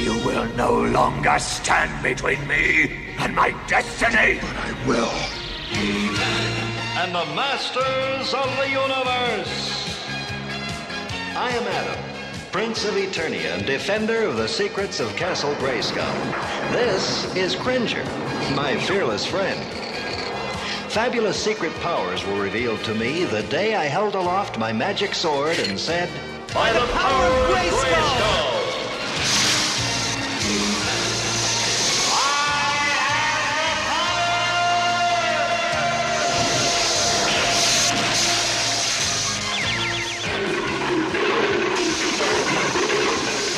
You will no longer stand between me and my destiny. But I will. And the Masters of the Universe. I am Adam, Prince of Eternia and defender of the secrets of Castle Grayskull. This is Cringer, my fearless friend. Fabulous secret powers were revealed to me the day I held aloft my magic sword and said, "By the power of Grayskull!"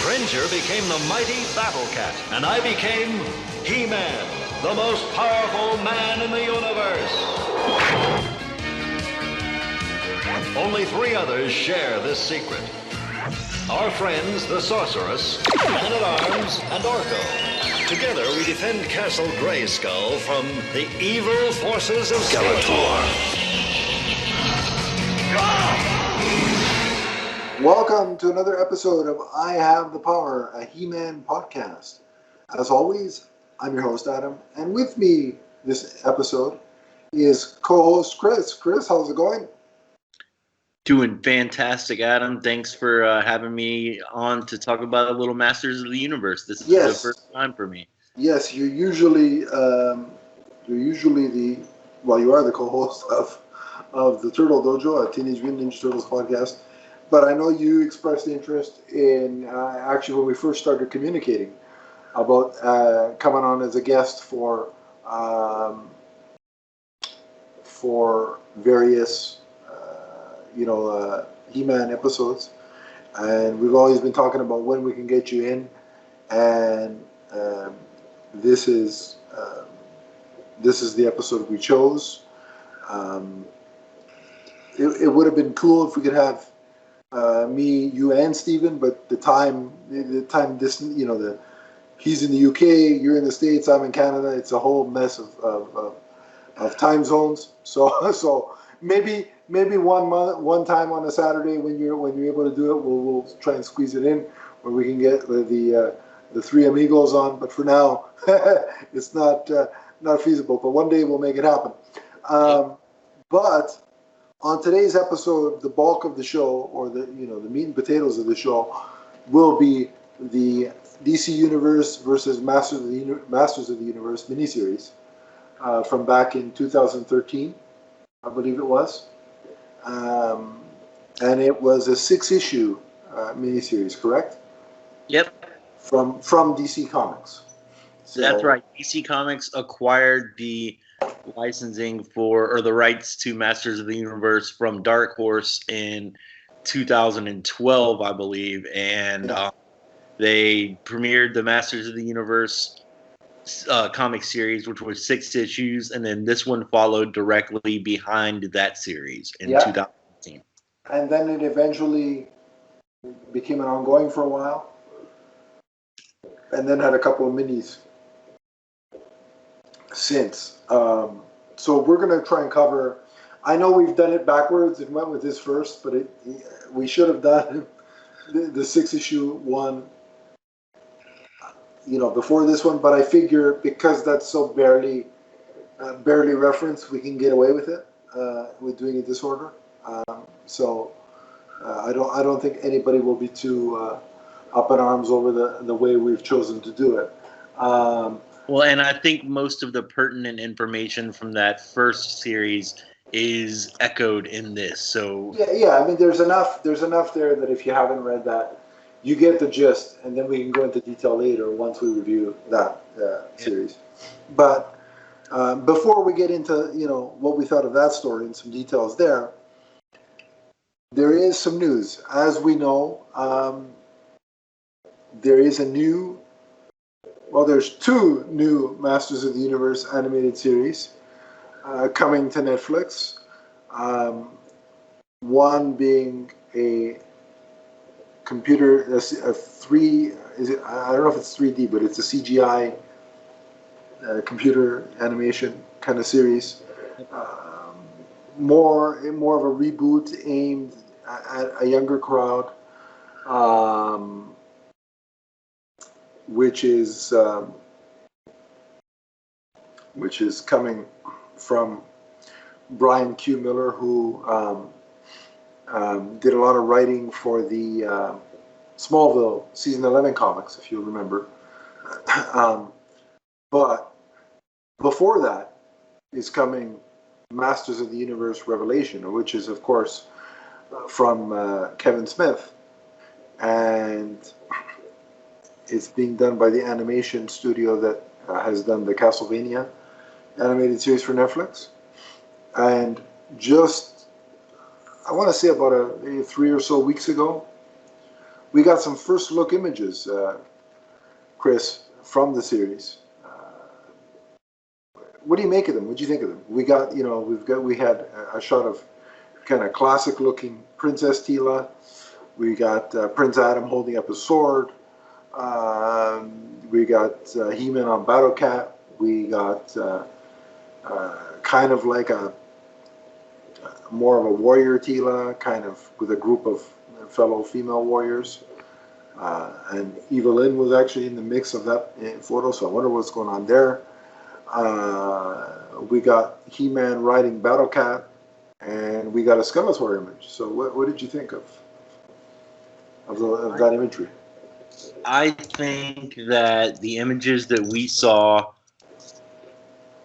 Cringer became the mighty Battle Cat, and I became He-Man, the most powerful man in the universe. Only 3 others share this secret. Our friends, the Sorceress, Man-at-Arms, and Orko. Together we defend Castle Grayskull from the evil forces of Skeletor. Welcome to another episode of I Have the Power, a He-Man podcast. As always, I'm your host, Adam, and with me this episode is co-host Chris. Chris, how's it going? Doing fantastic, Adam. Thanks for having me on to talk about a little Masters of the Universe. This is the first time for me. Yes, you are the co-host of the Turtle Dojo, a Teenage Mutant Ninja Turtles podcast. But I know you expressed interest in, actually when we first started communicating, about coming on as a guest for various, He-Man episodes. And we've always been talking about when we can get you in. And this is the episode we chose. It would have been cool if we could have me, you, and Steven, but the time distance, he's in the UK, you're in the States, I'm in Canada. It's a whole mess of time zones. So maybe one time on a Saturday when you're able to do it, we'll try and squeeze it in where we can get the 3 amigos on. But for now, it's not feasible. But one day we'll make it happen. But on today's episode, the bulk of the show, or the meat and potatoes of the show, will be the DC Universe versus Masters of the Universe miniseries from back in 2013, I believe it was, and it was a 6-issue miniseries, correct? Yep. From DC Comics. So, that's right. DC Comics acquired the licensing or the rights to Masters of the Universe from Dark Horse in 2012, I believe, and they premiered the Masters of the Universe comic series, which was 6 issues, and then this one followed directly behind that series in 2015. And then it eventually became an ongoing for a while, and then had a couple of minis since. So we're going to try and cover. I know we've done it backwards and went with this first, but we should have done the 6-issue one, before this one. But I figure because that's so barely referenced, we can get away with it with doing it this order. So I don't think anybody will be too up in arms over the way we've chosen to do it. Well, and I think most of the pertinent information from that first series is echoed in this. So yeah. I mean, there's enough there that if you haven't read that, you get the gist, and then we can go into detail later once we review that series. But before we get into what we thought of that story and some details there is some news. As we know, there is there's 2 new Masters of the Universe animated series coming to Netflix. One being a computer, I don't know if it's 3D, but it's a CGI computer animation kind of series. More of a reboot aimed at a younger crowd. which is coming from Brian Q. Miller, who did a lot of writing for the Smallville season 11 comics, if you remember. But before that is coming Masters of the Universe Revelation, which is, of course, from Kevin Smith. And it's being done by the animation studio that has done the Castlevania animated series for Netflix. And just, I want to say about maybe 3 or so weeks ago, we got some first look images, Chris, from the series. What do you make of them? What do you think of them? We got, we had a shot of kind of classic looking Princess Tila. We got Prince Adam holding up a sword. We got He-Man on Battle Cat. We got kind of like more of a warrior Tila, kind of with a group of fellow female warriors. And Evelyn was actually in the mix of that photo, so I wonder what's going on there. We got He-Man riding Battle Cat, and we got a Skeletor image. So what did you think of that imagery? I think that the images that we saw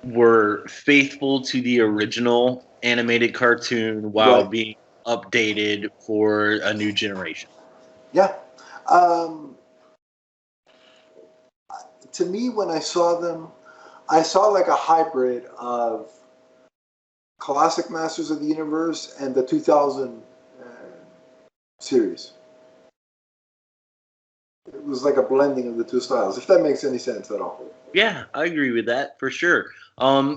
were faithful to the original animated cartoon while being updated for a new generation. Yeah. To me, when I saw them, I saw like a hybrid of classic Masters of the Universe and the 2000 series. It was like a blending of the two styles, if that makes any sense at all. Yeah, I agree with that for sure. With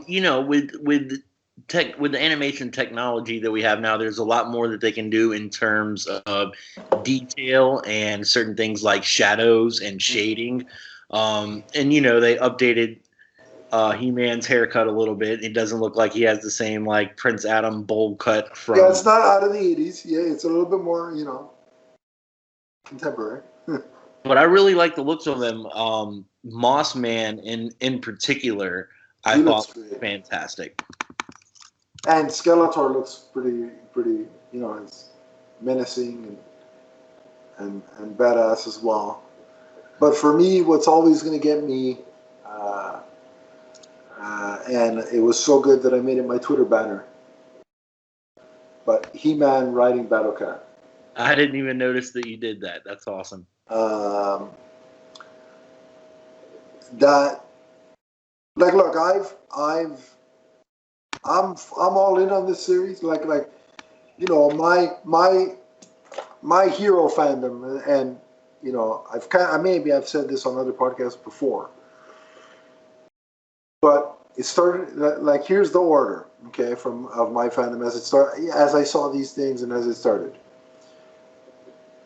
the animation technology that we have now, there's a lot more that they can do in terms of detail and certain things like shadows and shading. And they updated He-Man's haircut a little bit. It doesn't look like he has the same like Prince Adam bowl cut from. Yeah, it's not out of the 80s. Yeah, it's a little bit more, contemporary. But I really like the looks of them. Moss Man in particular, I thought was fantastic. And Skeletor looks pretty, it's menacing and badass as well. But for me, what's always going to get me, and it was so good that I made it my Twitter banner, but He-Man riding Battle Cat. I didn't even notice that you did that. That's awesome. That, like, look, I'm all in on this series. Like, my hero fandom, and I've said this on other podcasts before, but it started like, here's the order, okay, of my fandom as I saw these things and as it started.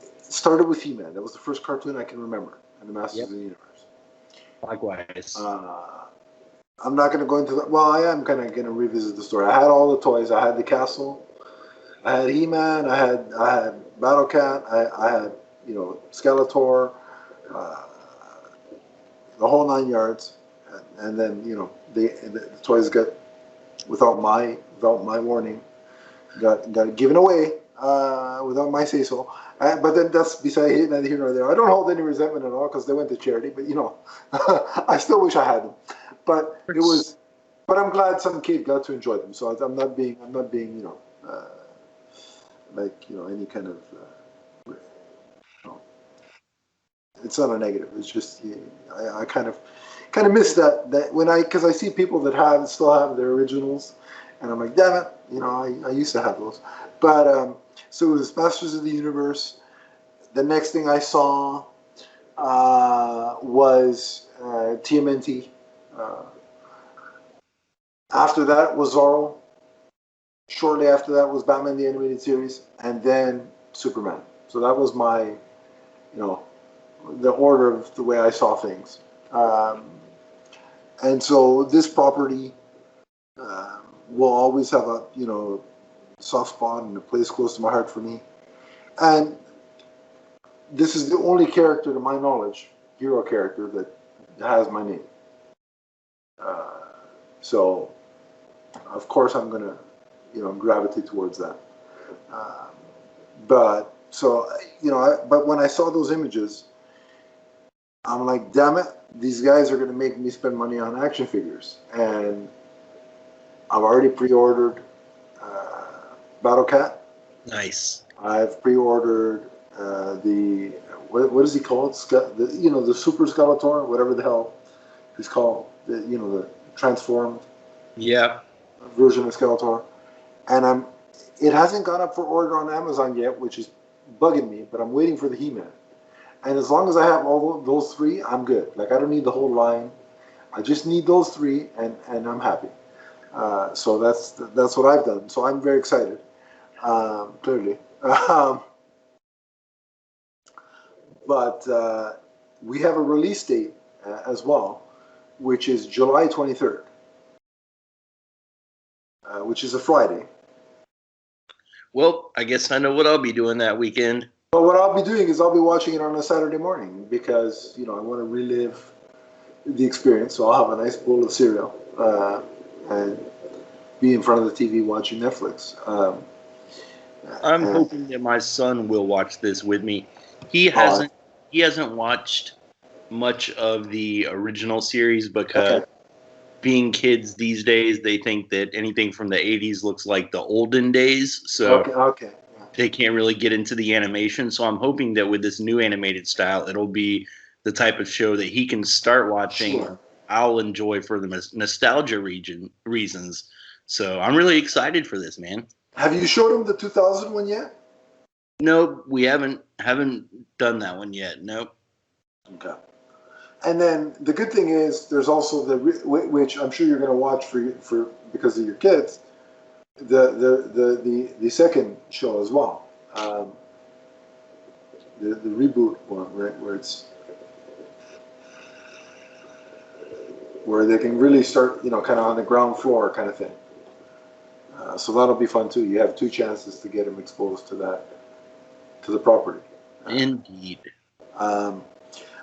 It started with He-Man. That was the first cartoon I can remember in the Masters of the Universe. Likewise. I'm not going to go into that. Well, I am kind of going to revisit the story. I had all the toys. I had the castle. I had He-Man. I had Battle Cat. I had Skeletor. The whole 9 yards. And then the toys got without my warning got given away without my say so. But then that's beside neither here nor there. I don't hold any resentment at all because they went to charity. But I still wish I had them. But it was. But I'm glad some kid got to enjoy them. So I'm not being any kind of. It's not a negative. It's just I kind of miss that because I see people that still have their originals, and I'm like, damn it, I used to have those. But so it was Masters of the Universe. The next thing I saw was TMNT. After that was Zorro. Shortly after that was Batman the Animated Series, and then Superman. So that was my, the order of the way I saw things. And so this property will always have a soft spot and a place close to my heart for me. And this is the only character, to my knowledge, hero character that has my name. So, of course, I'm gonna, gravitate towards that. But so, but when I saw those images, I'm like, damn it, these guys are gonna make me spend money on action figures, and I've already pre-ordered Battle Cat. Nice. I've pre-ordered the what is he called? The Super Skeletor, whatever the hell he's called. The transformed version of Skeletor, and it hasn't gone up for order on Amazon yet, which is bugging me. But I'm waiting for the He-Man, and as long as I have all those three, I'm good. Like, I don't need the whole line. I just need those three, and I'm happy. So that's what I've done. So I'm very excited. Clearly. But we have a release date as well, which is July 23rd, which is a Friday. Well, I guess I know what I'll be doing that weekend. But what I'll be doing is I'll be watching it on a Saturday morning because, I want to relive the experience. So I'll have a nice bowl of cereal and be in front of the TV watching Netflix. I'm hoping that my son will watch this with me. He hasn't watched much of the original series because being kids these days, they think that anything from the 80s looks like the olden days. So they can't really get into the animation. So I'm hoping that with this new animated style, it'll be the type of show that he can start watching. Sure. I'll enjoy for the nostalgia reasons. So I'm really excited for this, man. Have you showed him the 2000 one yet? No, we haven't done that one yet. Nope. Okay. And then the good thing is there's also which I'm sure you're going to watch for because of your kids, the second show as well, the reboot one, right, where they can really start, kind of on the ground floor kind of thing. So that'll be fun too. You have two chances to get them exposed to the property. Indeed.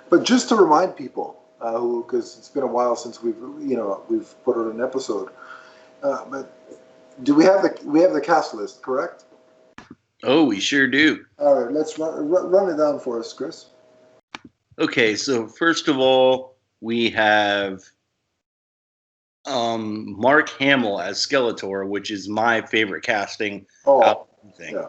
But just to remind people, because it's been a while since we've put out an episode, but do we have the cast list, correct? Oh, we sure do. All right, let's run it down for us, Chris. Okay, so first of all, we have Mark Hamill as Skeletor, which is my favorite casting. Yeah.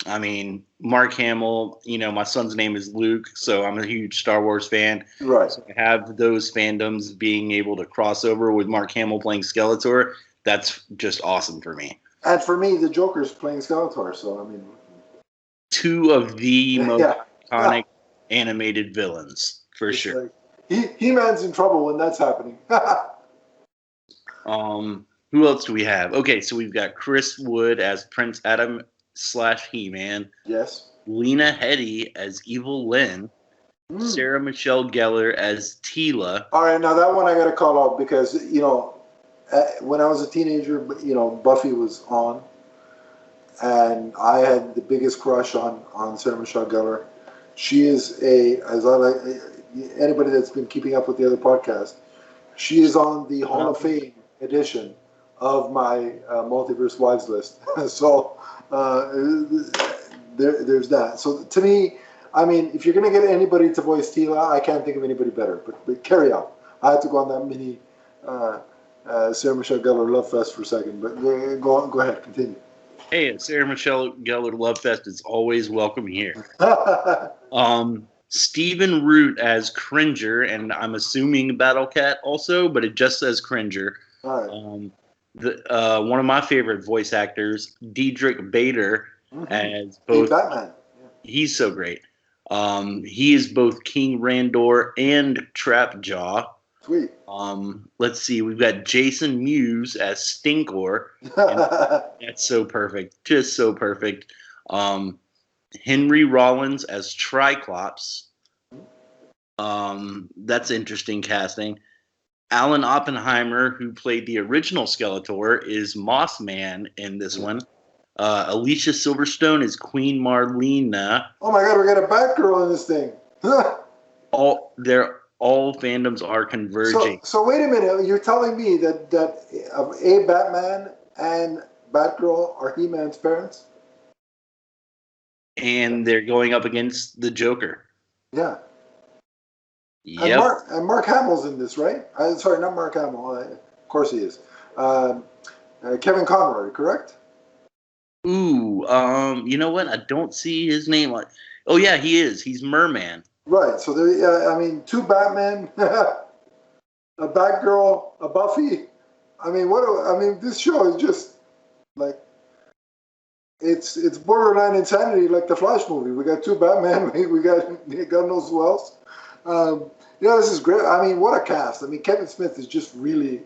I mean, Mark Hamill, my son's name is Luke, so I'm a huge Star Wars fan. Right. So to have those fandoms being able to cross over with Mark Hamill playing Skeletor, that's just awesome for me. And for me, the Joker's playing Skeletor, so I mean, two of the most iconic animated villains, for sure. Like, He-Man's in trouble when that's happening. Who else do we have? Okay, so we've got Chris Wood as Prince Adam / He-Man. Yes. Lena Headey as Evil Lynn. Sarah Michelle Gellar as Teela. All right, now that one I got to call out because, when I was a teenager, Buffy was on, and I had the biggest crush on Sarah Michelle Gellar. She is anybody that's been keeping up with the other podcast, she is on the Hall of Fame edition of my Multiverse Wives list. So there's that. So to me, I mean, if you're going to get anybody to voice Teela, I can't think of anybody better. But carry on. I had to go on that mini Sarah Michelle Gellar love fest for a second. But go ahead, continue. Hey, Sarah Michelle Gellar love fest is always welcome here. Stephen Root as Cringer, and I'm assuming Battle Cat also, but it just says Cringer. All right. One of my favorite voice actors, Diedrich Bader, as both Batman. Yeah. He's so great. He is both King Randor and Trapjaw. Sweet. Let's see. We've got Jason Mewes as Stinkor. That's so perfect. Just so perfect. Henry Rollins as Triclops. That's interesting casting. Alan Oppenheimer, who played the original Skeletor, is Mossman in this one. Alicia Silverstone is Queen Marlena. Oh my God, we got a Batgirl in this thing. all fandoms are converging. So wait a minute. You're telling me that a Batman and Batgirl are He-Man's parents? And they're going up against the Joker. Yeah. Yep. And Mark Hamill's in this, right? Sorry, not Mark Hamill. Of course he is. Kevin Conroy, correct? Ooh, you know what? I don't see his name. Oh yeah, he is. He's Merman. Right. So there. I mean, two Batman, a Batgirl, a Buffy. I mean, this show is just like it's borderline insanity, like the Flash movie. We got two Batman. We got God knows who else. This is great. I mean, what a cast. I mean, Kevin Smith is just really,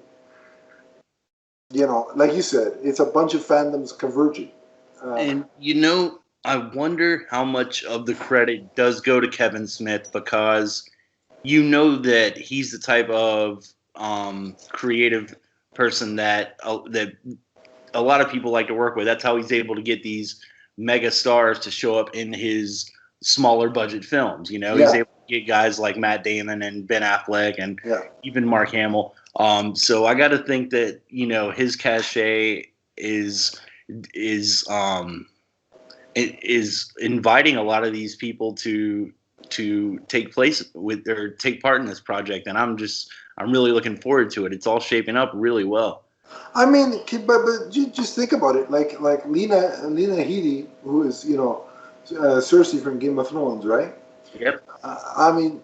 like you said, it's a bunch of fandoms converging. And I wonder how much of the credit does go to Kevin Smith, because that he's the type of creative person that a lot of people like to work with. That's how he's able to get these mega stars to show up in his smaller budget films. He's able to get guys like Matt Damon and Ben Affleck and even Mark Hamill. So I got to think that his cachet is inviting a lot of these people to take part in this project, and I'm really looking forward to it. It's all shaping up really well. I mean, but just think about it. Like Lena Headey, who is Cersei from Game of Thrones, right? Yep. I mean,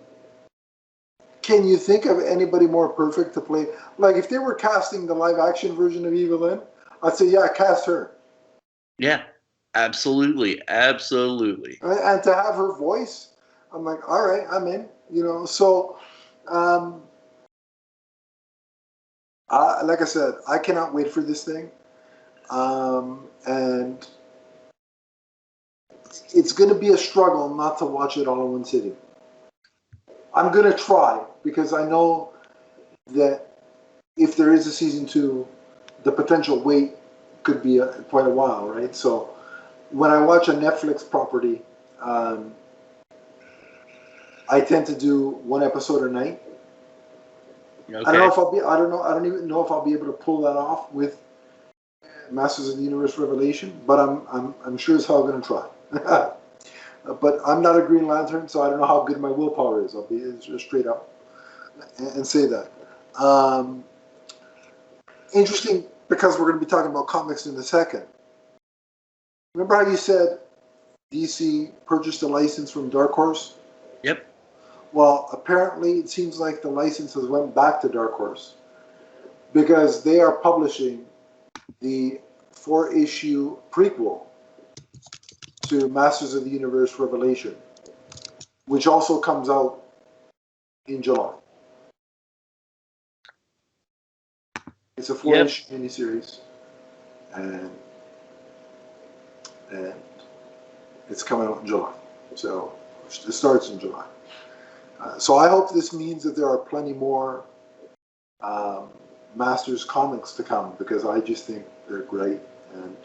can you think of anybody more perfect to play? Like, if they were casting the live action version of Evelyn, I'd say cast her. Yeah, absolutely. And to have her voice, I'm like, all right, I'm in. So. Like I said, I cannot wait for this thing. And it's going to be a struggle not to watch it all in one sitting. I'm going to try, because I know that if there is a season 2, the potential wait could be quite a while, right? So when I watch a Netflix property, I tend to do one episode a night. Okay. I don't even know if I'll be able to pull that off with Masters of the Universe Revelation, but I'm sure as hell going to try. But I'm not a Green Lantern, so I don't know how good my willpower is. I'll be just straight up and say that. Interesting, because we're going to be talking about comics in a second. Remember how you said DC purchased a license from Dark Horse? Yep. Well, apparently it seems like the licenses went back to Dark Horse, because they are publishing the 4-issue prequel to Masters of the Universe Revelation, which also comes out in July. It's a 4-issue miniseries, and it's coming out in July. So it starts in July. So I hope this means that there are plenty more Masters comics to come, because I just think they're great. And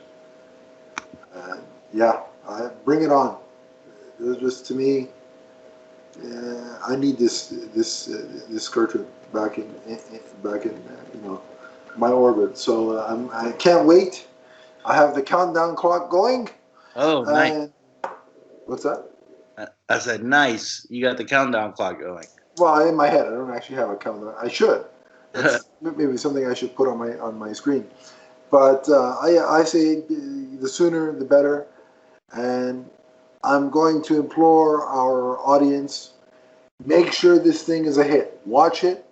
bring it on. It's just, to me, I need this cartoon back in my orbit. So I can't wait. I have the countdown clock going. Oh, nice. What's that? I said, nice. You got the countdown clock going. Well, in my head, I don't actually have a countdown. I should. That's maybe something I should put on my screen. But I say the sooner the better. And I'm going to implore our audience, make sure this thing is a hit. Watch it.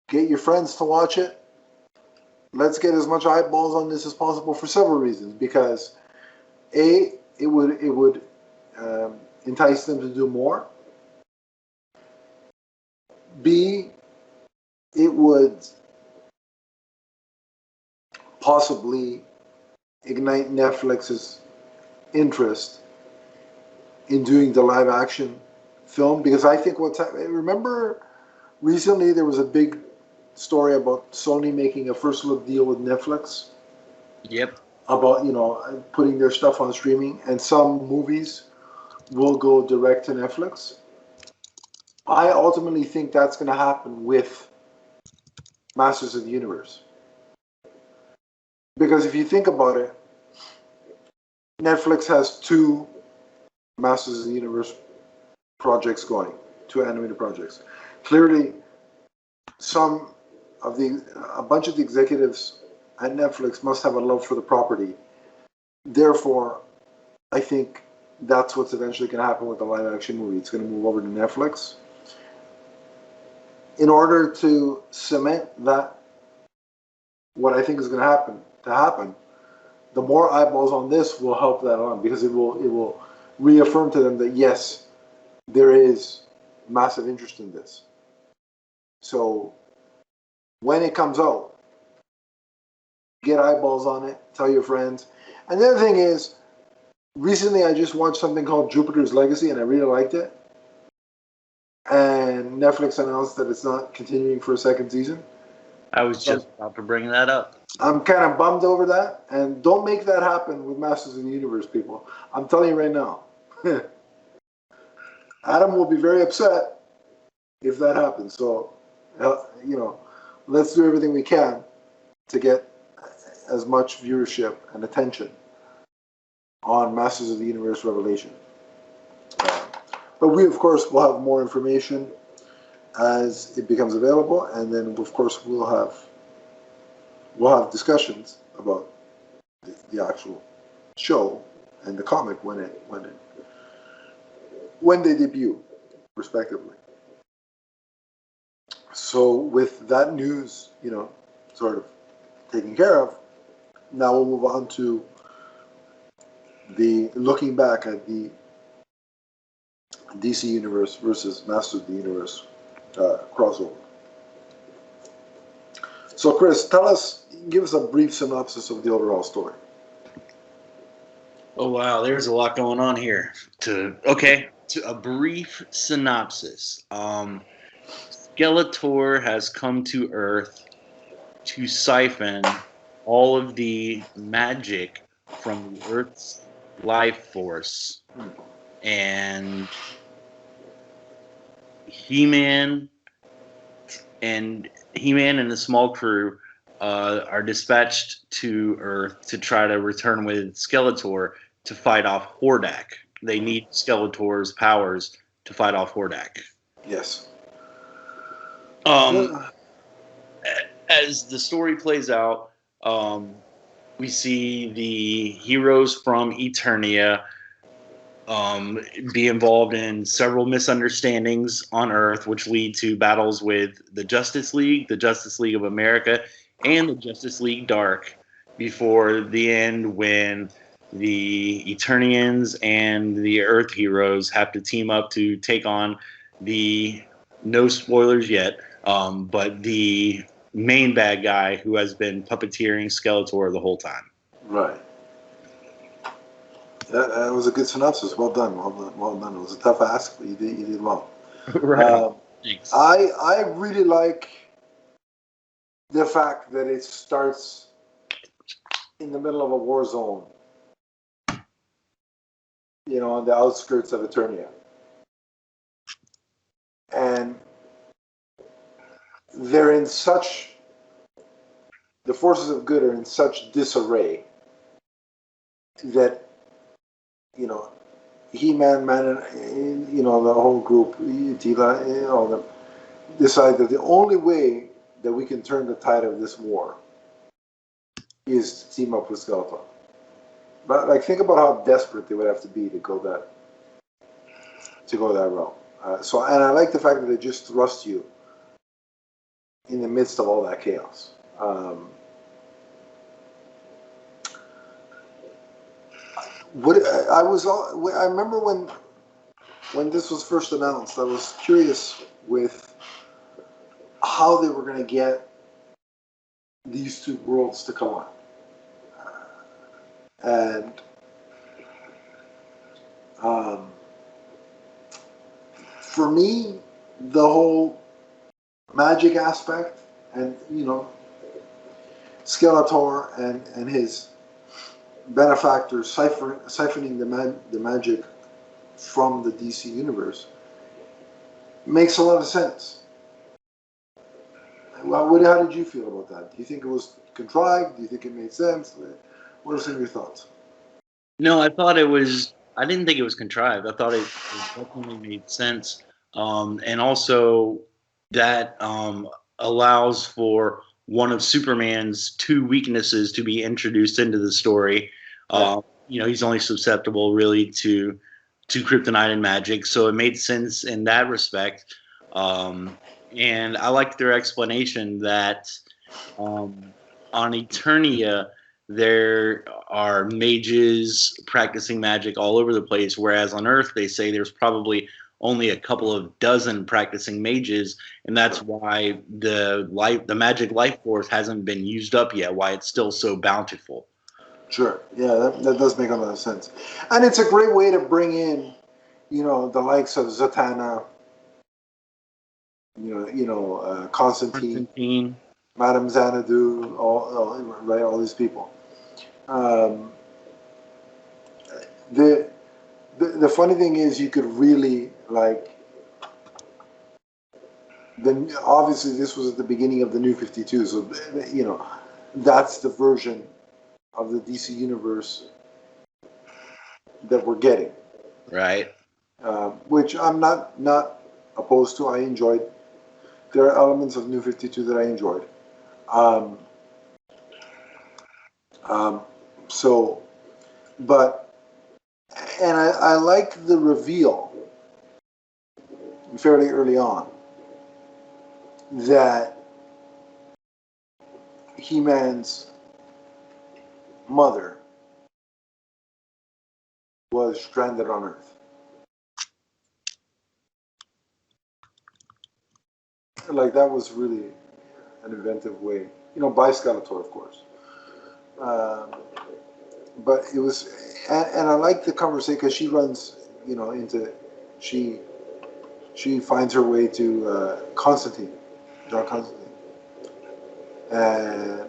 Get your friends to watch it. Let's get as much eyeballs on this as possible for several reasons. Because A, it would entice them to do more. B, it would possibly ignite Netflix's interest in doing the live action film, because I think remember recently there was a big story about Sony making a first look deal with Netflix. Yep. About putting their stuff on streaming, and some movies will go direct to Netflix. I ultimately think that's going to happen with Masters of the Universe. Because if you think about it, Netflix has two Masters of the Universe projects going, two animated projects. Clearly, a bunch of the executives at Netflix must have a love for the property. Therefore, I think that's what's eventually going to happen with the live action movie. It's going to move over to Netflix. In order to cement that, what I think is going to happen, the more eyeballs on this will help that on, because it will reaffirm to them that yes, there is massive interest in this. So when it comes out, get eyeballs on it, tell your friends. And the other thing is, recently I just watched something called Jupiter's Legacy, and I really liked it. And Netflix announced that it's not continuing for a second season. I was just about to bring that up. I'm kind of bummed over that, and don't make that happen with Masters of the Universe, people. I'm telling you right now. Adam will be very upset if that happens. So, let's do everything we can to get as much viewership and attention on Masters of the Universe Revelation. But we, of course, will have more information as it becomes available, and then, of course, we'll have discussions about the actual show and the comic when they debut, respectively. So, with that news, sort of taken care of, now we'll move on to looking back at the DC Universe versus Masters of the Universe crossover. So, Chris, give us a brief synopsis of the overall story. Oh wow, there's a lot going on here. To a brief synopsis. Skeletor has come to Earth to siphon all of the magic from the Earth's life force, and He-Man and the small crew are dispatched to Earth to try to return with Skeletor to fight off Hordak. They need Skeletor's powers to fight off Hordak. Yes. As the story plays out, we see the heroes from Eternia be involved in several misunderstandings on Earth, which lead to battles with the Justice League of America, and the Justice League Dark, before the end when the Eternians and the Earth heroes have to team up to take on no spoilers yet, but the main bad guy who has been puppeteering Skeletor the whole time. Right. That was a good synopsis. Well done. It was a tough ask, but you did well. Right. Thanks. I really like the fact that it starts in the middle of a war zone, on the outskirts of Eternia. And the forces of good are in such disarray that, He-Man, and, the whole group, Tila, all of them, decide that the only way that we can turn the tide of this war is to team up with Skeletor. But think about how desperate they would have to be to go that route. And I like the fact that they just thrust you in the midst of all that chaos. I remember when this was first announced, I was curious with how they were going to get these two worlds to come on. And for me, the whole magic aspect, and Skeletor and his benefactors siphoning the magic from the DC universe Makes a lot of sense. Well, how did you feel about that? Do you think it was contrived? Do you think it made sense? What are some of your thoughts? No, I thought it was. I didn't think it was contrived. I thought it definitely made sense, and also that allows for one of Superman's two weaknesses to be introduced into the story. Yeah. He's only susceptible really to kryptonite and magic, so it made sense in that respect. And I liked their explanation that on Eternia there are mages practicing magic all over the place, whereas on Earth they say there's probably only a couple of dozen practicing mages, and that's why the magic life force hasn't been used up yet, why it's still so bountiful. Sure. Yeah, that does make a lot of sense. And it's a great way to bring in, the likes of Zatanna, Constantine, Madame Xanadu, all these people. The funny thing is, you could really then obviously this was at the beginning of the New 52, so that's the version of the DC universe that we're getting, right? Which I'm not opposed to. I enjoyed. There are elements of New 52 that I enjoyed. And I like the reveal fairly early on that He-Man's mother was stranded on Earth. That was really an inventive way, by Skeletor, of course. But it was, and I like the conversation because she runs, she finds her way to Constantine, John Constantine, and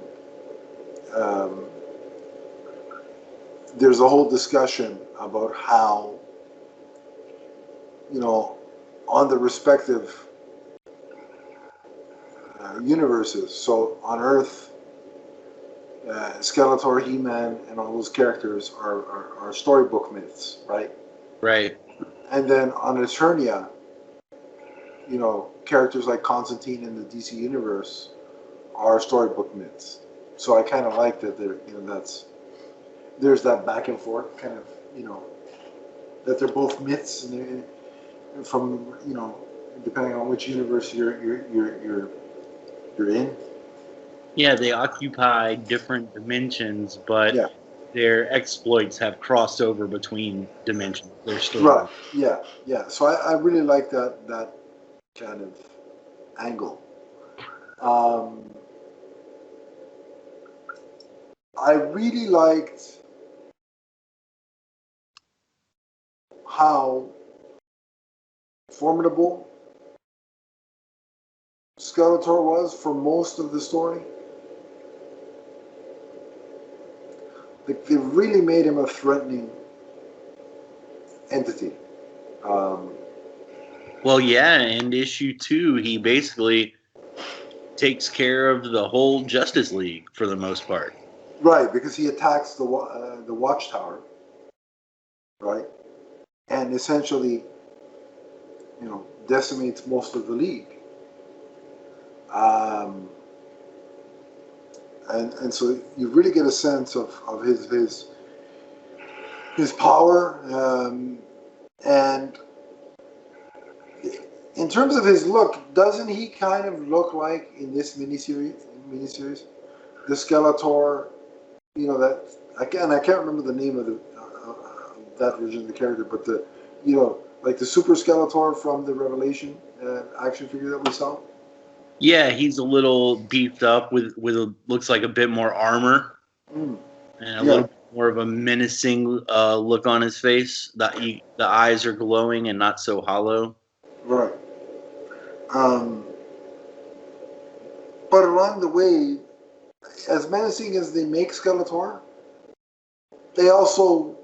there's a whole discussion about how, on the respective universes. So on Earth, Skeletor, He-Man, and all those characters are storybook myths, right? Right. And then on Eternia, characters like Constantine in the DC universe are storybook myths. So I kind of like that there's that back and forth kind of, that they're both myths, and from depending on which universe you're in. Yeah, they occupy different dimensions, but Yeah. their exploits have crossed over between dimensions. Their story. Right. Yeah. So I really like that kind of angle. I really liked how formidable Skeletor was for most of the story. They really made him a threatening entity. Well, yeah, in issue 2, he basically takes care of the whole Justice League for the most part. Right, because he attacks the Watchtower, right, and essentially, decimates most of the League. And so you really get a sense of his power, and in terms of his look, doesn't he kind of look like in this miniseries the Skeletor? I can't remember the name of that version of the character, but like the Super Skeletor from the Revelation action figure that we saw. Yeah, he's a little beefed up with looks like a bit more armor and a little bit more of a menacing look on his face. The eyes are glowing and not so hollow. Right. But along the way, as menacing as they make Skeletor, they also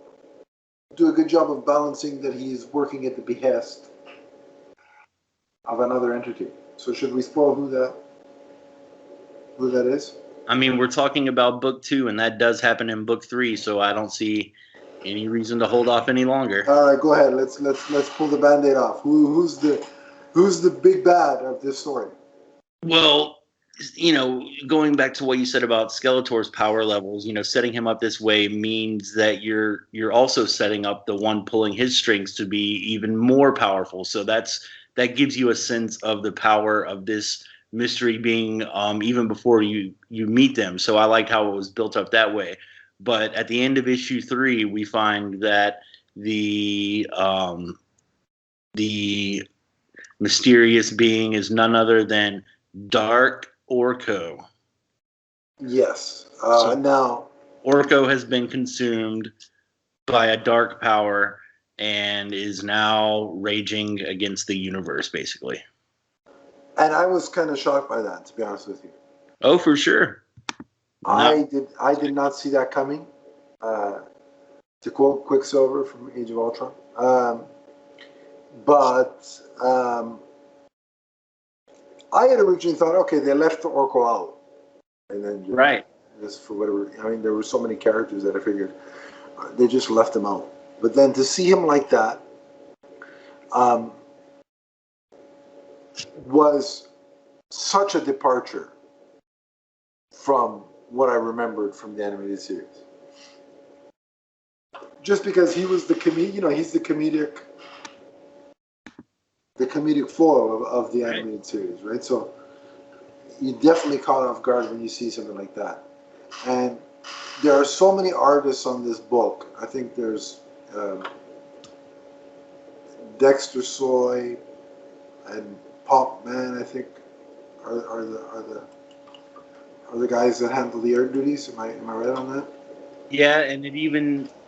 do a good job of balancing that he's working at the behest of another entity. So should we spoil who that is? I mean, we're talking about book 2, and that does happen in book 3, so I don't see any reason to hold off any longer. All right, go ahead. Let's pull the Band-Aid off. Who's the big bad of this story? Well, going back to what you said about Skeletor's power levels, setting him up this way means that you're also setting up the one pulling his strings to be even more powerful. So that gives you a sense of the power of this mystery being even before you meet them. So I liked how it was built up that way. But at the end of issue 3, we find that the mysterious being is none other than Dark Orko. Yes. So Now, Orko has been consumed by a dark power and is now raging against the universe, basically. and I was kind of shocked by that, to be honest with you. Oh, for sure. I did not see that coming. To quote Quicksilver from Age of Ultron. But I had originally thought, okay, they left the Orko out. And then just for whatever, I mean, there were so many characters that I figured they just left him out. But then to see him like that was such a departure from what I remembered from the animated series. Just because he was the he's the comedic foil of the animated series, right? So you definitely caught off guard when you see something like that. And there are so many artists on this book. I think there's Dexter Soy and Pop Man, I think, are the guys that handle the art duties. Am I right on that? Yeah, and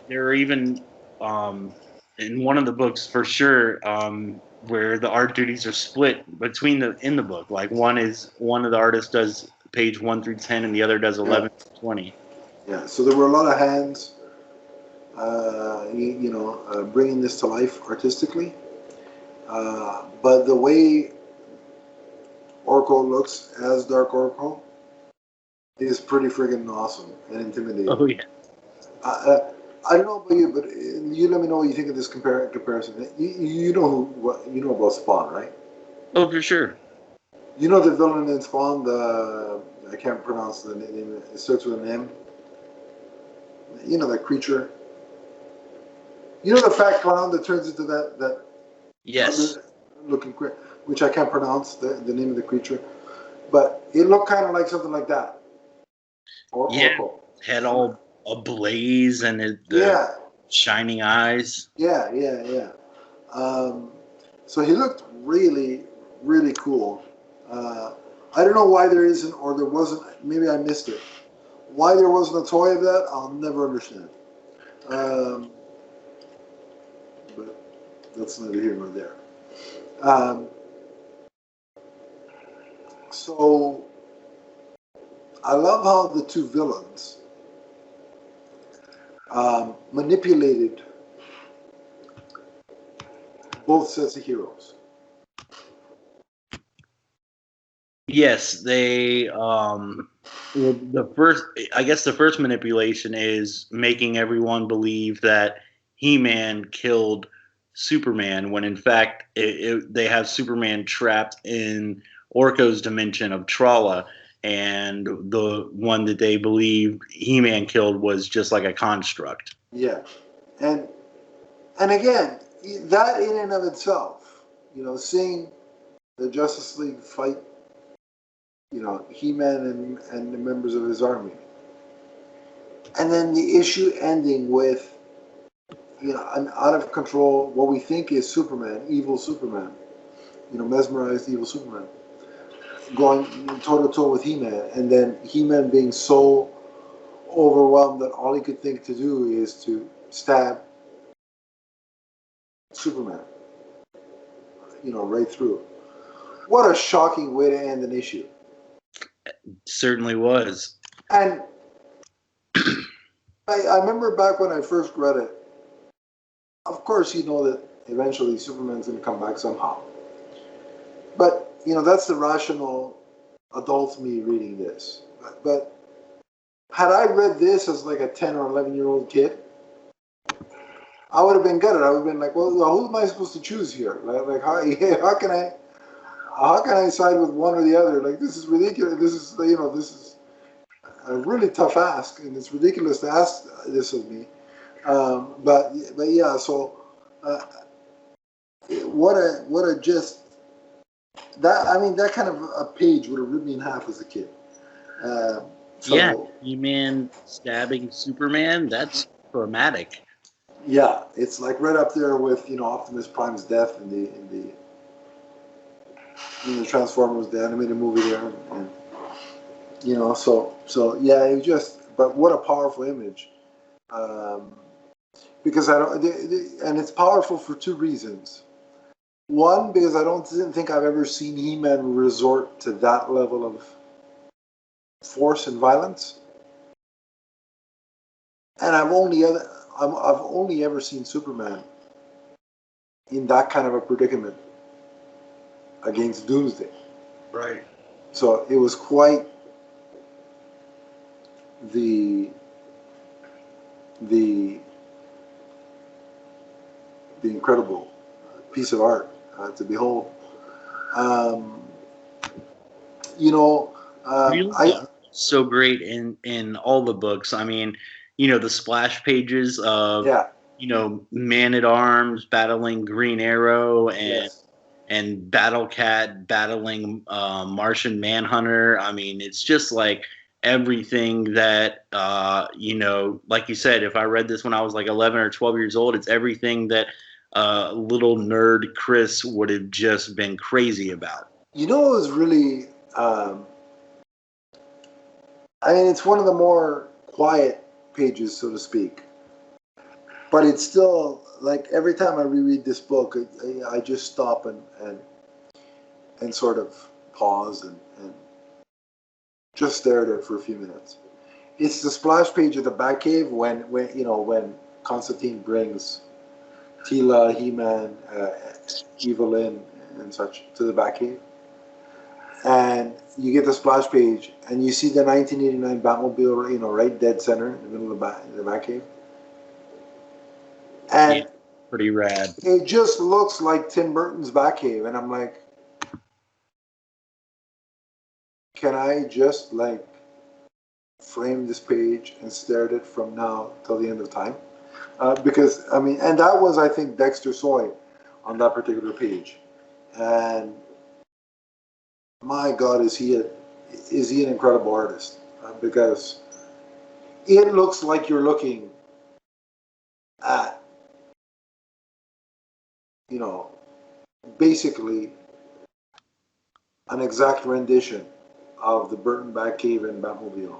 there are even in one of the books for sure where the art duties are split in the book. Like one of the artists does page 1 through 10, and the other does 11 to 20. Yeah. So there were a lot of hands, bringing this to life artistically. But the way Orko looks as Dark Orko is pretty friggin' awesome and intimidating. Oh yeah. I don't know about you, but you let me know what you think of this comparison. You know about Spawn, right? Oh, for sure. You know the villain in Spawn, I can't pronounce the name. It starts with an M. You know that creature. You know the fat clown that turns into that Yes. looking creature, which I can't pronounce the name of the creature, but it looked kind of like something like that. Orko. Had all ablaze and the shining eyes. Yeah. So he looked really, really cool. I don't know why there isn't, or there wasn't, maybe I missed it. Why there wasn't a toy of that, I'll never understand. But that's neither here nor there. So I love how the two villains manipulated both sets of heroes. Yes, they the first manipulation is making everyone believe that He-Man killed Superman when in fact they have Superman trapped in Orko's dimension of Trala, and the one that they believe He-Man killed was just like a construct. Yeah. And again, that in and of itself, seeing the Justice League fight, He-Man and the members of his army. And then the issue ending with, an out of control, what we think is Superman, evil Superman, mesmerized evil Superman, going toe to toe with He-Man, and then He-Man being so overwhelmed that all he could think to do is to stab Superman, right through. What a shocking way to end an issue. Certainly was. And I remember back when I first read it, of course you know that eventually Superman's going to come back somehow. But that's the rational adult me reading this. But had I read this as like a 10 or 11-year-old kid, I would have been gutted. I would have been like, well, who am I supposed to choose here? Like how can I side with one or the other? Like, this is ridiculous. This is a really tough ask, and it's ridiculous to ask this of me. But yeah, so what a just that I mean that kind of a page would have ripped me in half as a kid. Yeah, He-Man stabbing Superman, that's traumatic. Yeah, it's like right up there with Optimus Prime's death in the Transformers, the animated movie there, and so yeah, it just but what a powerful image. Because I don't, and it's powerful for two reasons. One, because didn't think I've ever seen He-Man resort to that level of force and violence, and I've only ever seen Superman in that kind of a predicament against Doomsday. Right. So it was quite the the incredible piece of art to behold. Um, Really so great in all the books. I mean, the splash pages of yeah, Man at Arms battling Green Arrow yes. and Battle Cat battling Martian Manhunter. I mean, it's just like everything that like you said, if I read this when I was like 11 or 12 years old, it's everything that little nerd Chris would have just been crazy about. It was really. I mean, it's one of the more quiet pages, so to speak. But it's still like every time I reread this book, I just stop and sort of pause and just stare at it for a few minutes. It's the splash page of the Batcave when Constantine brings Tila, He-Man, Evelyn, and such to the Batcave, and you get the splash page, and you see the 1989 Batmobile, right dead center in the middle of the Batcave, and Yeah, pretty rad. it just looks like Tim Burton's Batcave, and I'm like, can I just like frame this page and stare at it from now till the end of time? Because I mean, and that was I think Dexter Soy on that particular page, and my God, is he an incredible artist? Because it looks like you're looking at basically an exact rendition of the Burton Batcave and Batmobile,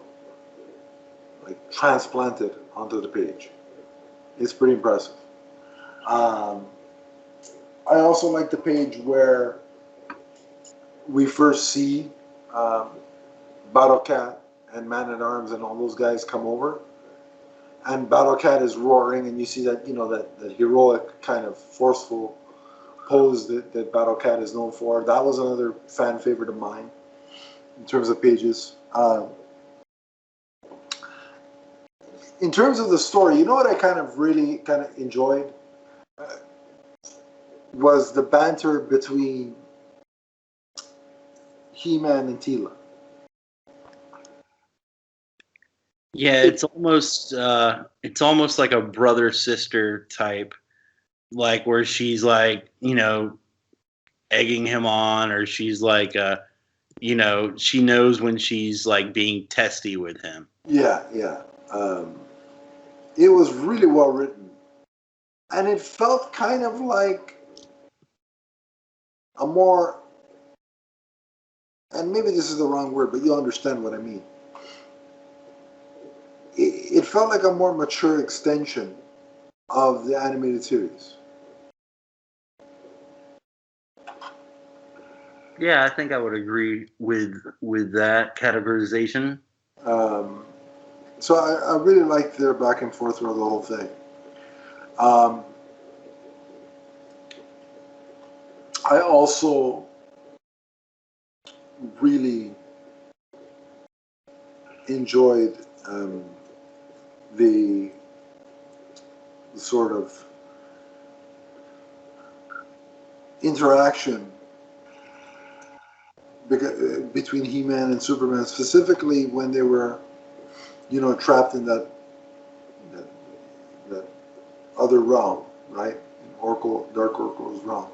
like transplanted onto the page. It's pretty impressive. Um, I also like the page where we first see um, Battle Cat and Man at Arms and all those guys come over, and Battle Cat is roaring, and you see that that heroic kind of forceful pose that Battle Cat is known for. That was another fan favorite of mine in terms of pages. In terms of the story, what I really enjoyed was the banter between He-Man and Tila. Yeah, it's almost like a brother sister type, like where she's like egging him on, or she's like she knows when she's like being testy with him. Yeah, yeah. It was really well written, and it felt kind of like a more, and maybe this is the wrong word, but you'll understand what I mean. It felt like a more mature extension of the animated series. Yeah, I think I would agree with that categorization. Um, so I really liked their back and forth throughout the whole thing. Um, I also really enjoyed the sort of interaction between He-Man and Superman, specifically when they were, trapped in that that other realm, right? Dark Oracle's realm,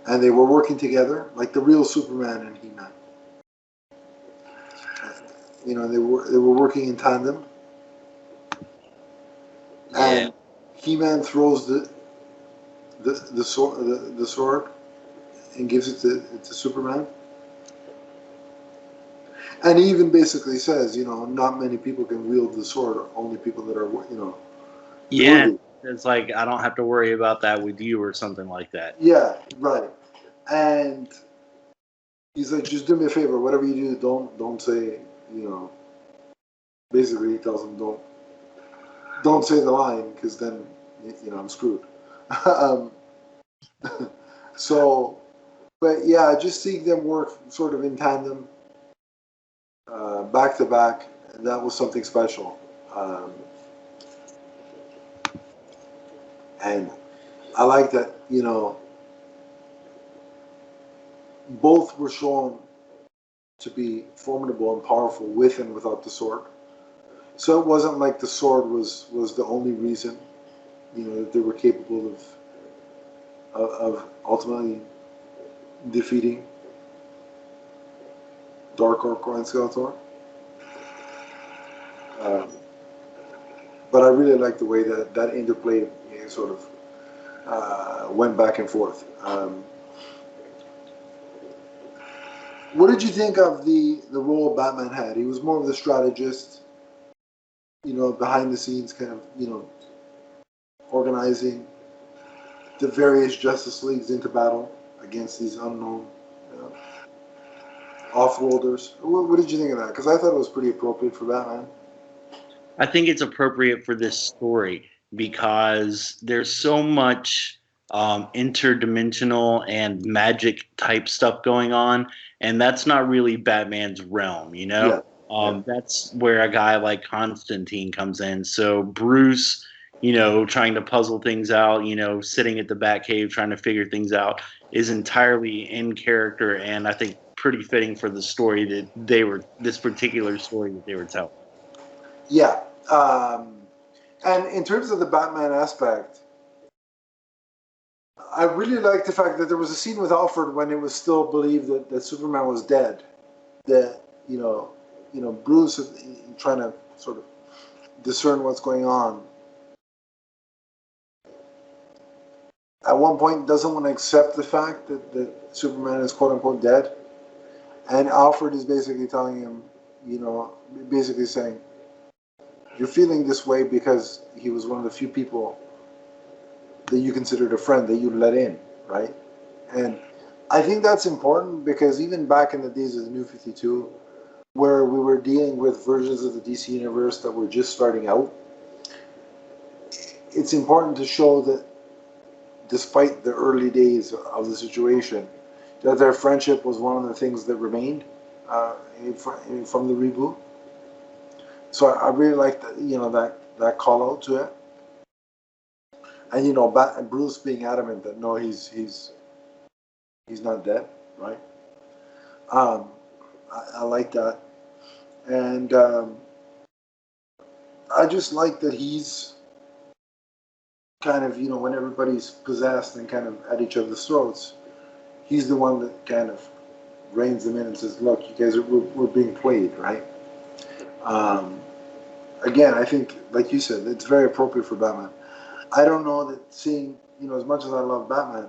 and they were working together like the real Superman and He-Man. They were working in tandem, and He-Man throws the sword and gives it to Superman. And he even basically says, not many people can wield the sword, only people that are, worthy. It's like, I don't have to worry about that with you or something like that. Yeah, right. And he's like, just do me a favor, whatever you do, don't say, basically he tells him, don't say the line, because then, I'm screwed. So, but yeah, just seeing them work sort of in tandem, back to back, and that was something special. And I like that, both were shown to be formidable and powerful with and without the sword. So it wasn't like the sword was the only reason, that they were capable of ultimately defeating Dark Oracle and Skeletor. But I really like the way that interplay sort of went back and forth. What did you think of the role Batman had? He was more of the strategist, behind the scenes, kind of, organizing the various Justice Leagues into battle against these unknown off-worlders. What did you think of that? Because I thought it was pretty appropriate for Batman. I think it's appropriate for this story because there's so much interdimensional and magic type stuff going on, and that's not really Batman's realm, Yeah. That's where a guy like Constantine comes in. So Bruce, trying to puzzle things out, sitting at the Batcave trying to figure things out, is entirely in character, and I think pretty fitting for the story that this particular story that they were telling. Yeah. And in terms of the Batman aspect, I really like the fact that there was a scene with Alfred when it was still believed that Superman was dead. That, Bruce is trying to sort of discern what's going on. At one point, doesn't want to accept the fact that Superman is quote unquote dead. And Alfred is basically telling him, basically saying, you're feeling this way because he was one of the few people that you considered a friend that you let in, right? And I think that's important because even back in the days of the New 52, where we were dealing with versions of the DC Universe that were just starting out, it's important to show that despite the early days of the situation, that their friendship was one of the things that remained from the reboot. So I really like that call out to it, and Bruce being adamant that no, he's not dead, right? I like that, and I just like that he's kind of when everybody's possessed and kind of at each other's throats, he's the one that kind of reins them in and says, "Look, you guys we're being played, right?" Again, I think, like you said, it's very appropriate for Batman. I don't know that seeing, as much as I love Batman,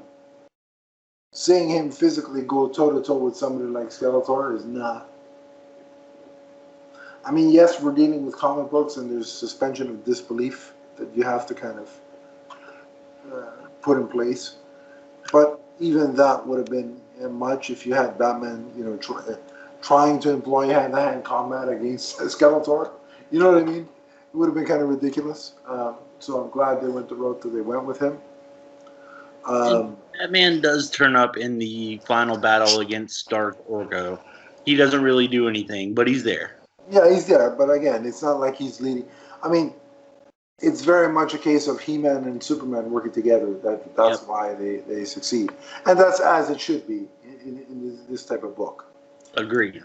seeing him physically go toe-to-toe with somebody like Skeletor is not... I mean, yes, we're dealing with comic books and there's suspension of disbelief that you have to kind of put in place. But even that would have been much if you had Batman, trying to employ hand-to-hand combat against Skeletor. You know what I mean? It would have been kind of ridiculous. So I'm glad they went the road that they went with him. Um, Batman does turn up in the final battle against Dark Orgo. He doesn't really do anything, but he's there. yeah, he's there, but again, it's not like he's leading. I mean, it's very much a case of He-Man and Superman working together. That's why they succeed, and that's as it should be in this type of book. Agreed.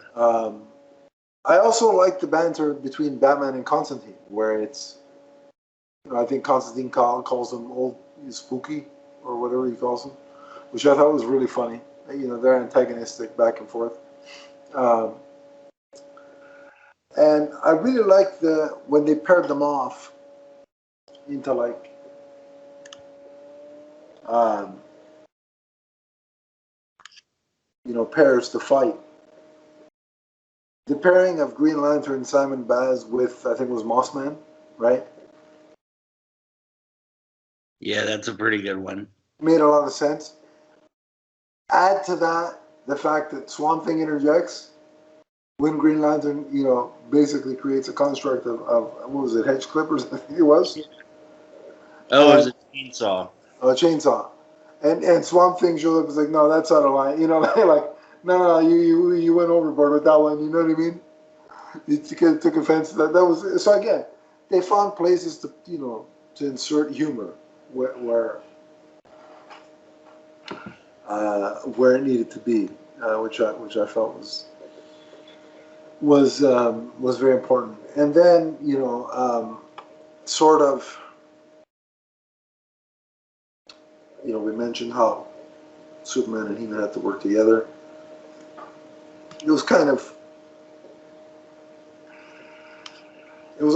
I also like the banter between Batman and Constantine, where it's, I think Constantine calls him old spooky or whatever he calls him, which I thought was really funny. They're antagonistic back and forth. And I really liked when they paired them off into like pairs to fight. The pairing of Green Lantern Simon Baz with, I think it was Mossman, right? Yeah, that's a pretty good one. Made a lot of sense. Add to that the fact that Swamp Thing interjects when Green Lantern, basically creates a construct of what was it, hedge clippers? I think it was. Oh, it was a chainsaw. A chainsaw, and Swamp Thing showed up. Was like, no, that's out of line. Like, no, you went overboard with that one. You know what I mean? He took offense to that. That was so. Again, they found places to to insert humor where it needed to be, which I felt was very important. And then sort of, we mentioned how Superman and He-Man had to work together. It was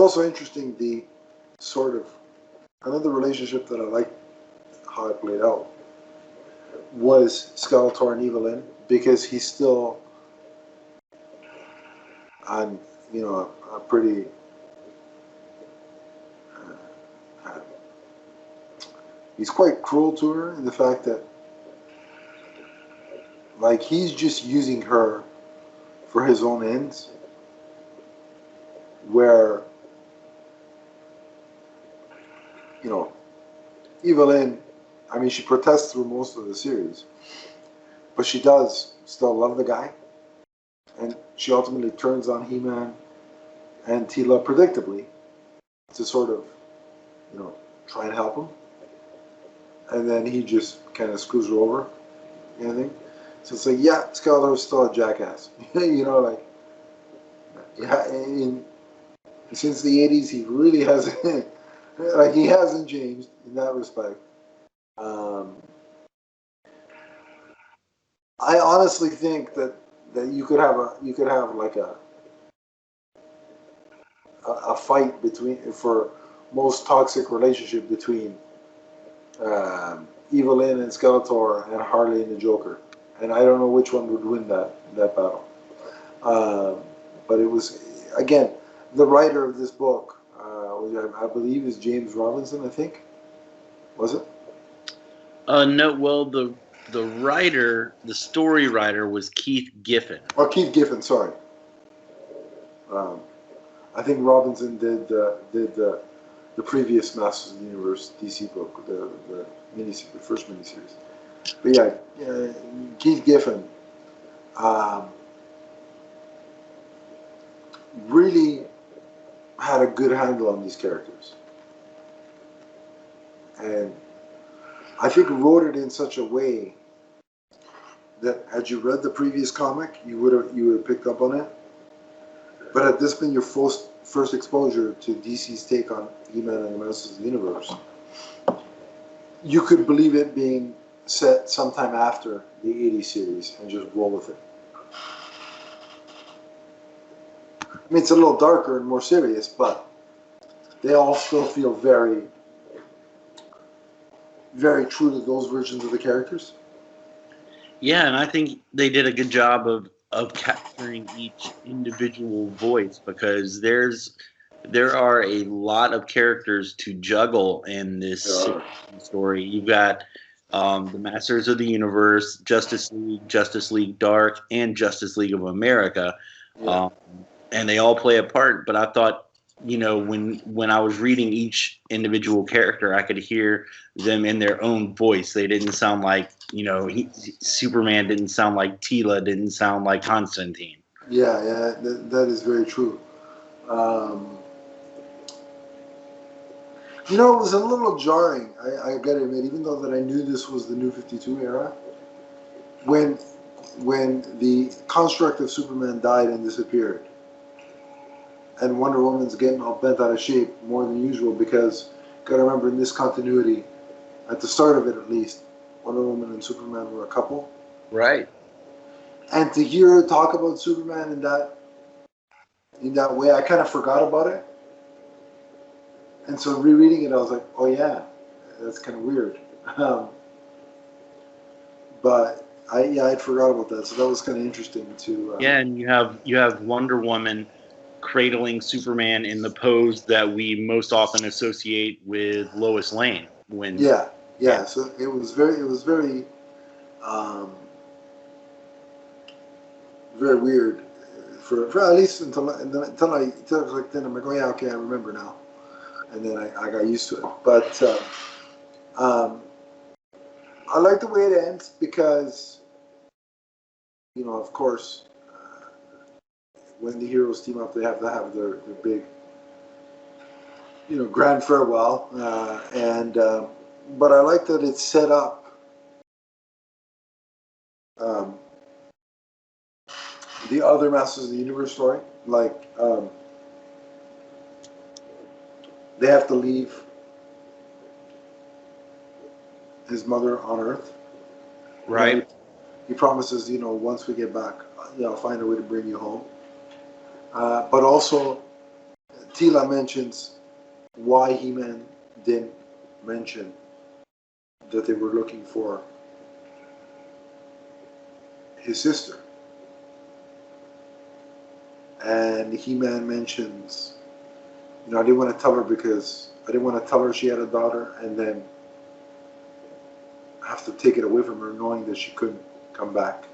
also interesting, the sort of another relationship that I liked how it played out was Skeletor and Evelyn, because he's still on a pretty he's quite cruel to her in the fact that, like, he's just using her for his own ends, where Evelyn, I mean, she protests through most of the series, but she does still love the guy, and she ultimately turns on He-Man and Tila predictably to sort of try and help him, and then he just kind of screws her over, anything. So it's like, yeah, Skeletor's still a jackass. Like, yeah, since the 80s, he really hasn't, like, he hasn't changed in that respect. I honestly think that you could have like a fight for most toxic relationship between Evelyn and Skeletor and Harley and the Joker, and I don't know which one would win that battle. But it was, again, the writer of this book, I believe, is James Robinson. I think, was it? No. Well, the writer, the story writer, was Keith Giffen. Oh, Keith Giffen. Sorry. I think Robinson did the previous Masters of the Universe DC book, the first miniseries. But yeah, Keith Giffen really had a good handle on these characters, and I think wrote it in such a way that had you read the previous comic, you would have picked up on it. But had this been your first exposure to DC's take on He-Man and the Masters of the Universe, you could believe it being set sometime after the 80s series and just roll with it. I mean, it's a little darker and more serious, but they all still feel very, very true to those versions of the characters. Yeah, and I think they did a good job of capturing each individual voice, because there are a lot of characters to juggle in this story. You've got the Masters of the Universe, Justice League Dark, and Justice League of America, and they all play a part. But I thought when I was reading each individual character, I could hear them in their own voice. They didn't sound like, Superman didn't sound like Tila, didn't sound like Constantine. Yeah, yeah, that is very true. Um, it was a little jarring. I gotta admit, even though that I knew this was the New 52 era, when the construct of Superman died and disappeared, and Wonder Woman's getting all bent out of shape more than usual because, gotta remember, in this continuity, at the start of it at least, Wonder Woman and Superman were a couple. Right. And to hear her talk about Superman in that way, I kind of forgot about it. And so rereading it, I was like, oh yeah, that's kind of weird. But I'd forgot about that, so that was kind of interesting to. Yeah, and you have Wonder Woman cradling Superman in the pose that we most often associate with Lois Lane. Yeah. So it was very, very weird for at least until like then I'm like, oh yeah, okay, I remember now, and then I got used to it. But I like the way it ends because, of course, when the heroes team up, they have to have their big, grand farewell. But I like that it's set up the other Masters of the Universe story. Like, they have to leave his mother on Earth. Right. He promises, once we get back, I'll find a way to bring you home. But also, Tila mentions why He-Man didn't mention that they were looking for his sister. And He-Man mentions, I didn't want to tell her because I didn't want to tell her she had a daughter and then have to take it away from her knowing that she couldn't come back.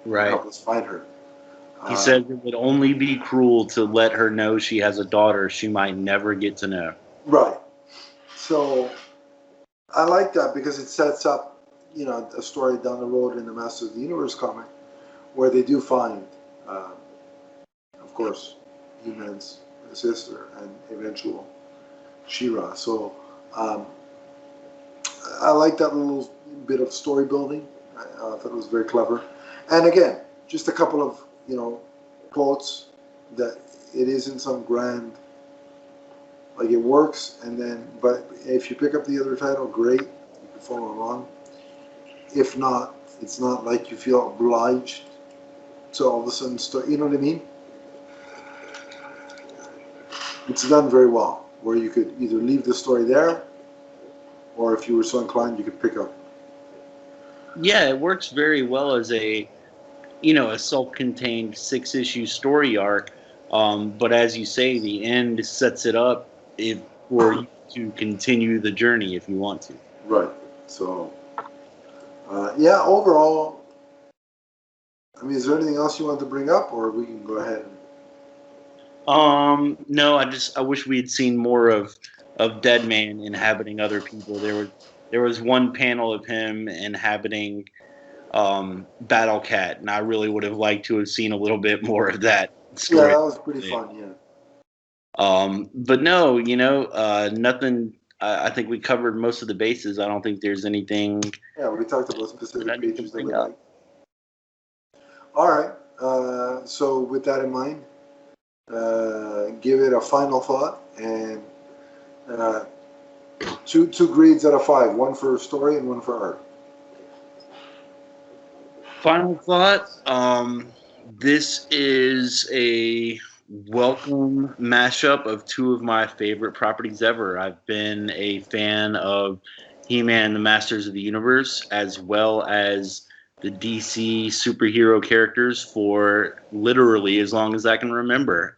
Right. Help us find her. He said it would only be cruel to let her know she has a daughter she might never get to know. Right. So I like that because it sets up, a story down the road in the Masters of the Universe comic where they do find, of course, He-Man's sister and eventual She-Ra. So I like that little bit of story building. I thought it was very clever. And again, just a couple of, quotes that it isn't some grand, like it works, but if you pick up the other title, great, you can follow along. If not, it's not like you feel obliged to all of a sudden start, you know what I mean? It's done very well, where you could either leave the story there, or if you were so inclined, you could pick up. Yeah, it works very well as a self-contained 6-issue story arc. But as you say, the end sets it up for you to continue the journey if you want to. Right. So, overall, is there anything else you want to bring up, or we can go ahead? No, I wish we had seen more of Deadman inhabiting other people. There was one panel of him inhabiting Battle Cat, and I really would have liked to have seen a little bit more of that story. Yeah, that was pretty fun. Yeah. But no, nothing. I think we covered most of the bases. I don't think there's anything. Yeah, we talked about specific pages that we like. All right. So with that in mind, give it a final thought and two grades out of 5. One for story and one for art. Final thought. This is a welcome mashup of two of my favorite properties ever. I've been a fan of He-Man and the Masters of the Universe, as well as the DC superhero characters for literally as long as I can remember.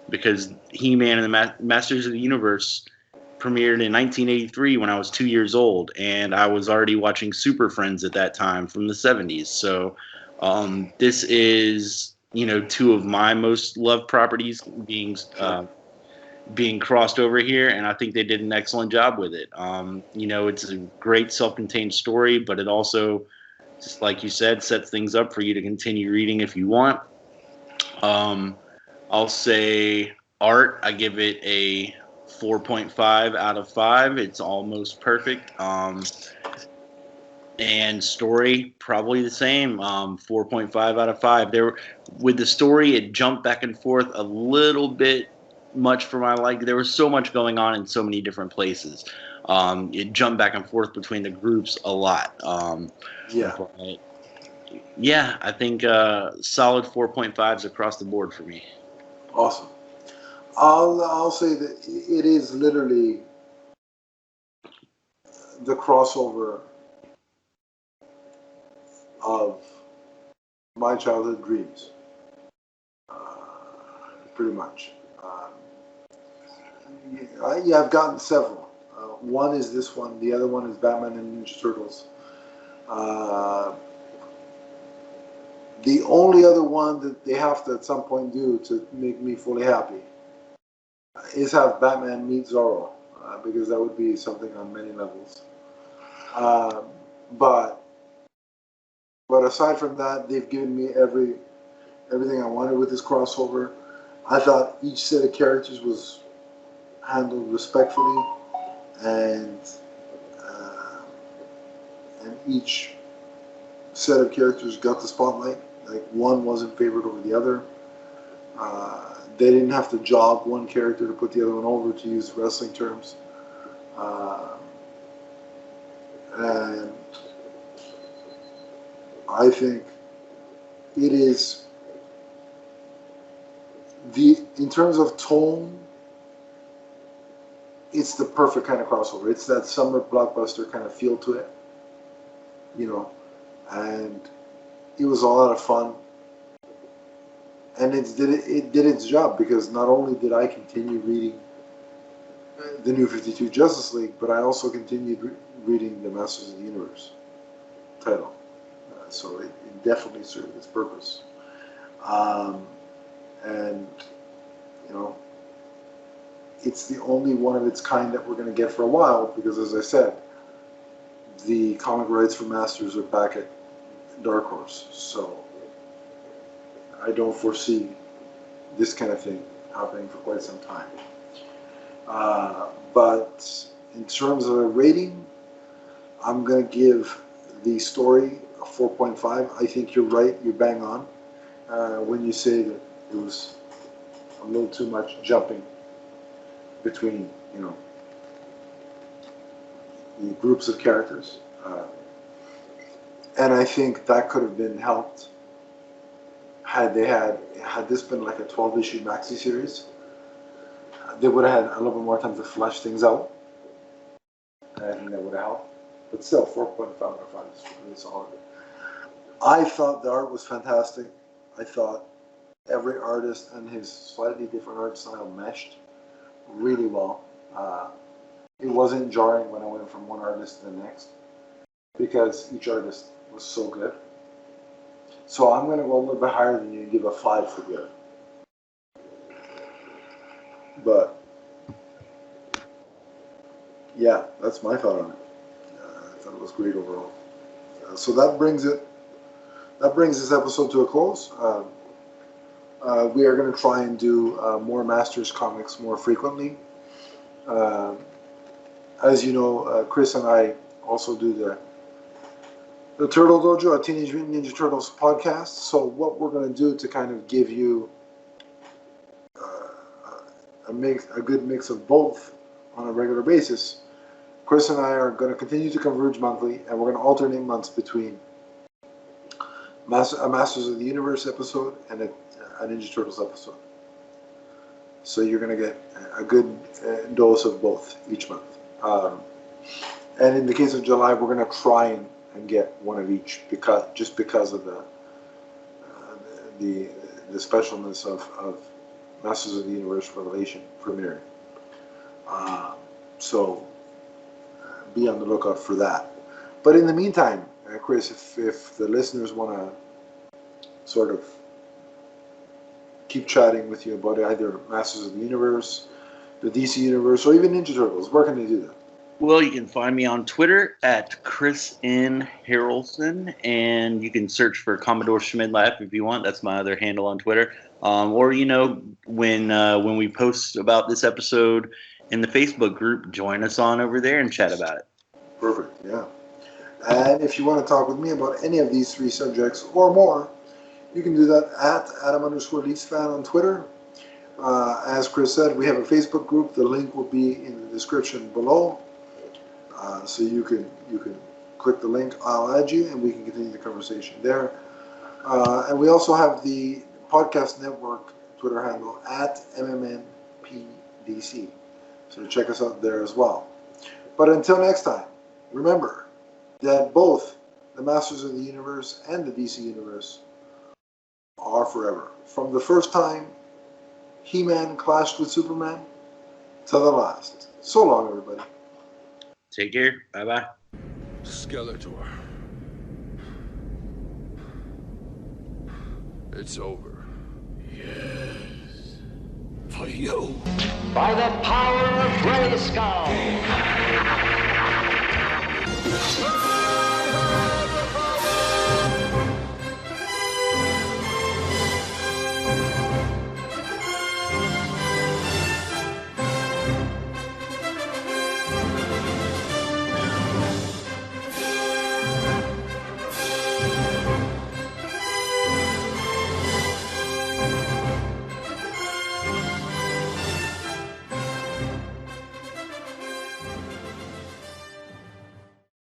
Because He-Man and the Masters of the Universe premiered in 1983 when I was 2 years old, and I was already watching Super Friends at that time from the 70s. So this is, two of my most loved properties, being being crossed over here, and I think they did an excellent job with it. It's a great self-contained story, but it also, just like you said, sets things up for you to continue reading if you want. I'll say art, I give it a 4.5 out of 5. It's almost perfect. And story, probably the same, 4.5 out of 5. With the story, it jumped back and forth a little bit much for my liking. There was so much going on in so many different places. It jumped back and forth between the groups a lot. Yeah. But yeah, I think solid 4.5s across the board for me. Awesome. I'll say that it is literally the crossover of my childhood dreams, pretty much. I've gotten several. One is this one. The other one is Batman and Ninja Turtles. The only other one that they have to at some point do to make me fully happy is have Batman meet Zorro, because that would be something on many levels. But aside from that, they've given me everything I wanted with this crossover. I thought each set of characters was handled respectfully, and each set of characters got the spotlight. Like, one wasn't favored over the other. They didn't have to job one character to put the other one over, to use wrestling terms. And I think it is in terms of tone, it's the perfect kind of crossover. It's that summer blockbuster kind of feel to it, and it was a lot of fun. And it did its job, because not only did I continue reading the New 52 Justice League, but I also continued reading the Masters of the Universe title. So it definitely served its purpose. And, it's the only one of its kind that we're going to get for a while, because, as I said, the comic rights for Masters are back at Dark Horse. So I don't foresee this kind of thing happening for quite some time. But in terms of a rating, I'm going to give the story a 4.5. I think you're right. You're bang on when you say that it was a little too much jumping between, the groups of characters. And I think that could have been helped had this been like a 12-issue maxi series. They would have had a little bit more time to flesh things out. And I think that would have helped. But still, 4.5 out of 5 is really solid. I thought the art was fantastic. I thought every artist and his slightly different art style meshed really well. It wasn't jarring when I went from one artist to the next, because each artist was so good. So I'm going to go a little bit higher than you and give a 5 for good. But yeah, that's my thought on it. I thought it was great overall. So that brings this episode to a close. We are going to try and do more Masters comics more frequently. As you know, Chris and I also do the Turtle Dojo, a Teenage Mutant Ninja Turtles podcast. So what we're going to do to kind of give you a good mix of both on a regular basis, Chris and I are going to continue to converge monthly, and we're going to alternate months between a Masters of the Universe episode and a Ninja Turtles episode. So you're going to get a good dose of both each month. And in the case of July, we're going to try and get one of each, because of the specialness of Masters of the Universe Revelation premiering. So be on the lookout for that. But in the meantime, Chris, if the listeners want to sort of keep chatting with you about either Masters of the Universe, the DC Universe, or even Ninja Turtles, where can they do that? Well, you can find me on Twitter at Chris N. Harrelson, and you can search for Commodore Schmidlapp if you want. That's my other handle on Twitter. Or, when we post about this episode in the Facebook group, join us on over there and chat about it. Perfect, yeah. And if you want to talk with me about any of these 3 subjects or more, you can do that at Adam_LeafsFan on Twitter. As Chris said, we have a Facebook group. The link will be in the description below. So you can click the link. I'll add you, and we can continue the conversation there. And we also have the podcast network Twitter handle at MMNPDC. So check us out there as well. But until next time, remember that both the Masters of the Universe and the DC Universe are forever. From the first time He-Man clashed with Superman to the last. So long, everybody. Take care. Bye-bye. Skeletor. It's over. Yes. For you. By the power of Grayskull.